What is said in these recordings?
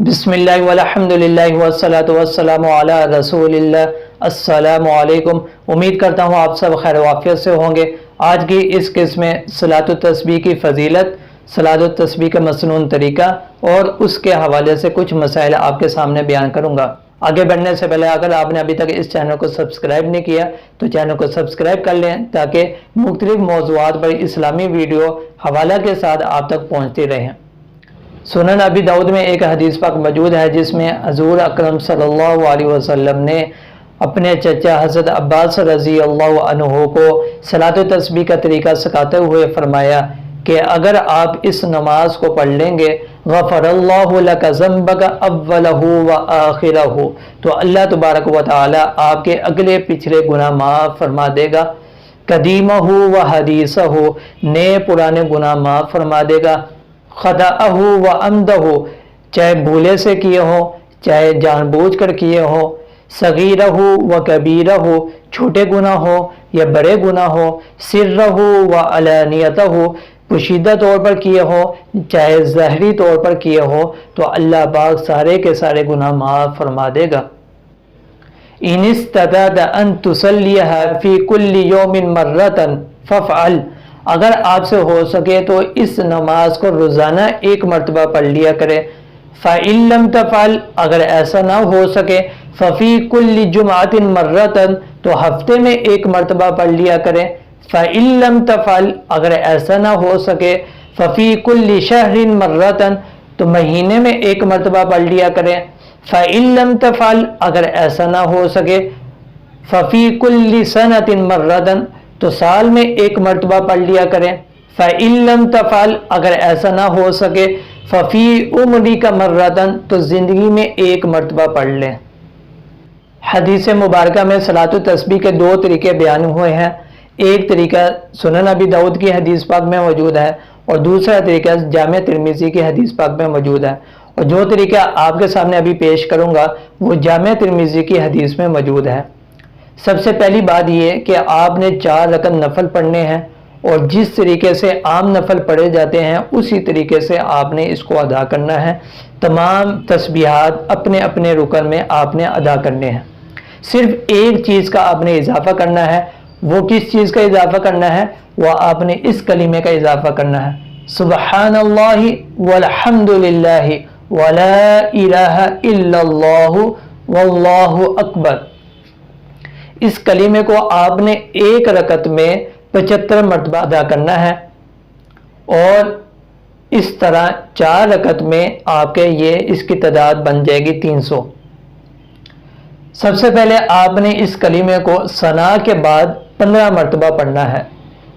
बिस्मिल्लाह वल्हम्दुलिल्लाह वस्सलातु वस्सलामु अला रसूलिल्लाह। अस्सलामु अलैकुम। उम्मीद करता हूँ आप सब खैर वाफियत से होंगे। आज की इस किस्म में सलातुत तस्बीह की फजीलत, सलातुत तस्बीह का मसनून तरीका और उसके हवाले से कुछ मसाइल आपके सामने बयान करूँगा। आगे बढ़ने से पहले अगर आपने अभी तक इस चैनल को सब्सक्राइब नहीं किया तो चैनल को सब्सक्राइब कर लें ताकि मुख्तलिफ मौज़ूआत पर इस्लामी वीडियो हवाला के साथ आप तक पहुँचती रहें। सुनन अबी दाऊद में एक हदीस पाक मौजूद है जिसमें हजूर अकरम सल्लल्लाहु अलैहि वसल्लम ने अपने चचा हज़रत अब्बास रज़ी अल्लाह अन्हु को सलात तस्बीह का तरीका सिखाते हुए फरमाया कि अगर आप इस नमाज को पढ़ लेंगे गफ़रल्लाहु लका ज़ंबका अव्वलहु व आखिरहु, तो अल्लाह तबारक व तआला आपके अगले पिछले गुनाह माफ़ फरमा देगा। कदीमहु व हदीसहु, नए पुराने गुनाह माफ़ फरमा देगा। खदाअहु व अमदहु, चाहे भूले से किए हो चाहे जानबूझ कर किए हो। सगीरहु व कबीरहु, छोटे गुनाह हो या बड़े गुनाह हो। सिर्रहु व अलानियतहु, पोशीदा तौर पर किए हो चाहे ज़ाहरी तौर पर किए हो, तो अल्लाह पाक सारे के सारे गुनाह माफ़ फरमा देगा। इनिस्तताअत अन तुसल्लिहा फी कुल्ली यौमिन मर्रतन फफ़अल, अगर आपसे हो सके तो इस नमाज को रोज़ाना एक मरतबा पढ़ लिया करें। फ़इन लम तफ़अल, अगर ऐसा ना हो सके फ़फ़ी कुल्ली जुमअतिन मर्रतन, तो हफ्ते में एक मरतबा पढ़ लिया करें। फ़इन लम तफ़अल, अगर ऐसा ना हो सके फ़फ़ी कुल्ली शहरिन मर्रतन, तो महीने में एक मरतबा पढ़ लिया करें। फ़इन लम तफ़अल, अगर ऐसा ना हो सके फ़फ़ी कुल्ली सनतिन मर्रतन, तो साल में एक मरतबा पढ़ लिया करें। फ़इन लम तफ़अल, अगर ऐसा ना हो सके फ़फ़ी उम्री का मर्रतन, तो ज़िंदगी में एक मरतबा पढ़ लें। हदीस मुबारक में सलातुत तस्बीह के दो तरीके बयान हुए हैं। एक तरीका सुनन अबी दाऊद की हदीस पाक में मौजूद है और दूसरा तरीका जामे तिरमिज़ी की हदीस पाक में मौजूद है। और जो तरीका आपके सामने अभी पेश करूँगा वो जामे तिरमिज़ी की हदीस में मौजूद है। सबसे पहली बात यह कि आपने 4 रकत नफल पढ़ने हैं और जिस तरीके से आम नफल पढ़े जाते हैं उसी तरीके से आपने इसको अदा करना है। तमाम तस्बीहात अपने अपने रुकन में आपने अदा करने हैं। सिर्फ एक चीज़ का आपने इजाफा करना है। वो किस चीज़ का इजाफा करना है? वह आपने इस कलीमे का इजाफा करना है, सुबहानल्लाहि वल्हम्दुलिल्लाहि वला इलाहा इल्लल्लाहु वल्लाहु अकबर। इस कलीमे को आपने एक रकत में 75 मरतबा अदा करना है और इस तरह 4 रकत में आपके ये इसकी तादाद बन जाएगी 300। सबसे पहले आपने इस कलीमे को सना के बाद 15 मरतबा पढ़ना है।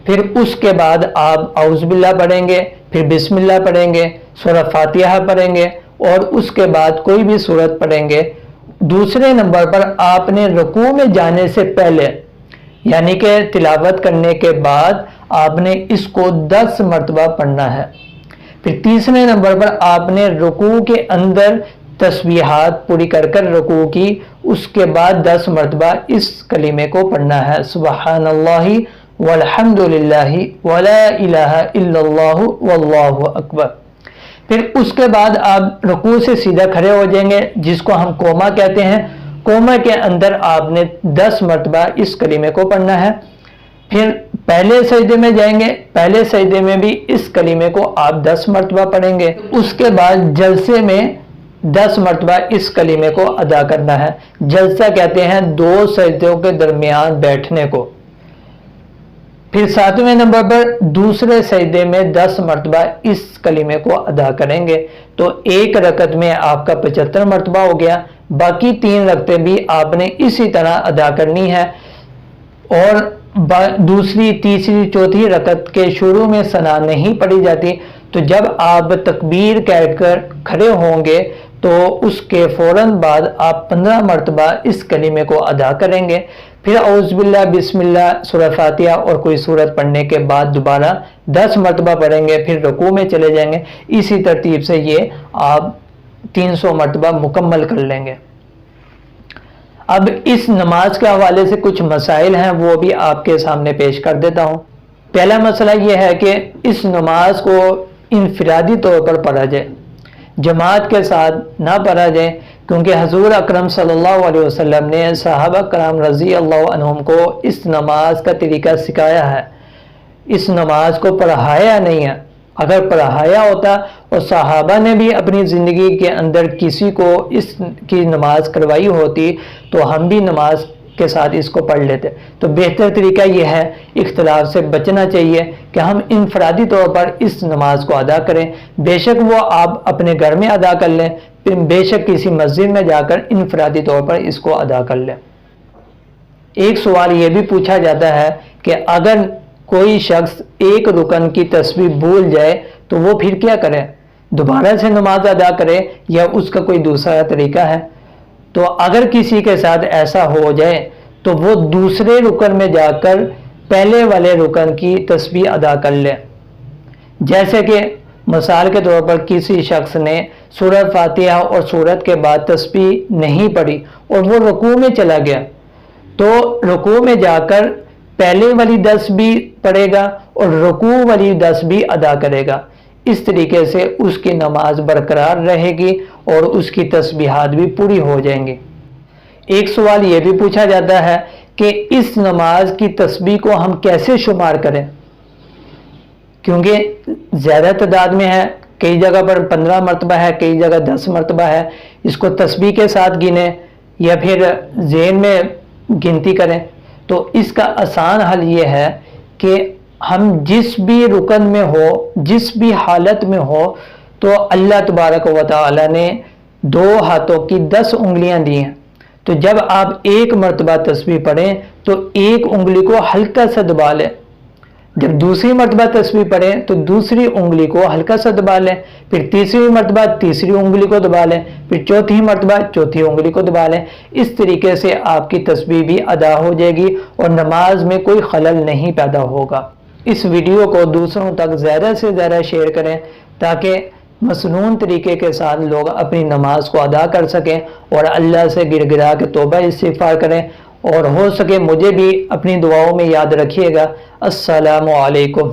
फिर उसके बाद आप औज़ुबिल्लाह पढ़ेंगे, फिर बिस्मिल्लाह पढ़ेंगे, सूरह फातिहा पढ़ेंगे और उसके बाद कोई भी सूरत पढ़ेंगे। दूसरे नंबर पर आपने रुकू में जाने से पहले यानी कि तिलावत करने के बाद आपने इसको 10 मरतबा पढ़ना है। फिर तीसरे नंबर पर आपने रुकू के अंदर तस्बीहात पूरी कर कर रुकू की, उसके बाद 10 मरतबा इस कलीमे को पढ़ना है, सुबहानल्लाहि वल्हम्दुलिल्लाहि वला इलाहा इल्लल्लाहु वल्लाहु अकबर। फिर उसके बाद आप रुकू से सीधा खड़े हो जाएंगे जिसको हम कोमा कहते हैं। कोमा के अंदर आपने 10 मरतबा इस कलीमे को पढ़ना है। फिर पहले सजदे में जाएंगे, पहले सजदे में भी इस कलीमे को आप 10 मरतबा पढ़ेंगे। उसके बाद जलसे में 10 मरतबा इस कलीमे को अदा करना है। जलसा कहते हैं 2 सजदों के दरमियान बैठने को। फिर 7वें नंबर पर दूसरे सजदे में 10 मरतबा इस कलीमे को अदा करेंगे। तो एक रकत में आपका 75 मरतबा हो गया। बाकी 3 रकतें भी आपने इसी तरह अदा करनी है और दूसरी तीसरी चौथी रकत के शुरू में सना नहीं पढ़ी जाती। तो जब आप तकबीर कहकर खड़े होंगे तो उसके फ़ौरन बाद आप 15 मरतबा इस कलीमे को अदा करेंगे। फिर औज़ुबिल्लाह बिस्मिल्लाह सूरह फातिहा और कोई सूरत पढ़ने के बाद दोबारा 10 मरतबा पढ़ेंगे, फिर रुकू में चले जाएंगे। इसी तरतीब से ये आप 300 मरतबा मुकम्मल कर लेंगे। अब इस नमाज के हवाले से कुछ मसाइल हैं वो भी आपके सामने पेश कर देता हूँ। पहला मसला ये है कि इस नमाज को इनफरादी तौर पर पढ़ा जाए। جماعت کے ساتھ نہ پڑھا جائے، کیونکہ حضور اکرم صلی اللہ علیہ وسلم نے صحابہ کرام رضی اللہ عنہم کو اس نماز کا طریقہ سکھایا ہے، اس نماز کو پڑھایا نہیں ہے۔ اگر پڑھایا ہوتا اور صحابہ نے بھی اپنی زندگی کے اندر کسی کو اس کی نماز کروائی ہوتی تو ہم بھی نماز کے ساتھ اس کو پڑھ لیتے۔ تو بہتر طریقہ یہ ہے، اختلاف سے بچنا چاہیے کہ ہم انفرادی طور پر اس نماز کو ادا کریں، بے شک وہ آپ اپنے گھر میں ادا کر لیں، بے شک کسی مسجد میں جا کر انفرادی طور پر اس کو ادا کر لیں۔ ایک سوال یہ بھی پوچھا جاتا ہے کہ اگر کوئی شخص ایک رکن کی تسبیح بھول جائے تو وہ پھر کیا کرے؟ دوبارہ سے نماز ادا کرے یا اس کا کوئی دوسرا طریقہ ہے؟ تو اگر کسی کے ساتھ ایسا ہو جائے تو وہ دوسرے رکن میں جا کر پہلے والے رکن کی تسبیح ادا کر لے۔ جیسے کہ مثال کے طور پر کسی شخص نے سورۃ فاتحہ اور سورت کے بعد تسبیح نہیں پڑھی اور وہ رکوع میں چلا گیا، تو رکوع میں جا کر پہلے والی 10 بھی پڑھے گا اور رکوع والی 10 بھی ادا کرے گا۔ اس طریقے سے اس کی نماز برقرار رہے گی اور اس کی تسبیحات بھی پوری ہو جائیں گی۔ ایک سوال یہ بھی پوچھا جاتا ہے کہ اس نماز کی تسبیح کو ہم کیسے شمار کریں، کیونکہ زیادہ تعداد میں ہے، کئی جگہ پر 15 مرتبہ ہے، کئی جگہ 10 مرتبہ ہے۔ اس کو تسبیح کے ساتھ گنیں یا پھر ذہن میں گنتی کریں۔ تو اس کا آسان حل یہ ہے کہ ہم جس بھی رکن میں ہو، جس بھی حالت میں ہو، تو اللہ تبارک و تعالی نے 2 ہاتھوں کی 10 انگلیاں دی ہیں، تو جب آپ ایک مرتبہ تسبیح پڑھیں تو ایک انگلی کو ہلکا سا دبا لیں، جب دوسری مرتبہ تسبیح پڑھیں تو دوسری انگلی کو ہلکا سا دبا لیں، پھر تیسری مرتبہ تیسری انگلی کو دبا لیں، پھر چوتھی مرتبہ چوتھی انگلی کو دبا لیں۔ اس طریقے سے آپ کی تسبیح بھی ادا ہو جائے گی اور نماز میں کوئی خلل نہیں پیدا ہوگا۔ اس ویڈیو کو دوسروں تک زیادہ سے زیادہ شیئر کریں تاکہ مسنون طریقے کے ساتھ لوگ اپنی نماز کو ادا کر سکیں اور اللہ سے گر گرا کے توبہ استغفار کریں، اور ہو سکے مجھے بھی اپنی دعاؤں میں یاد رکھیے گا۔ السلام علیکم۔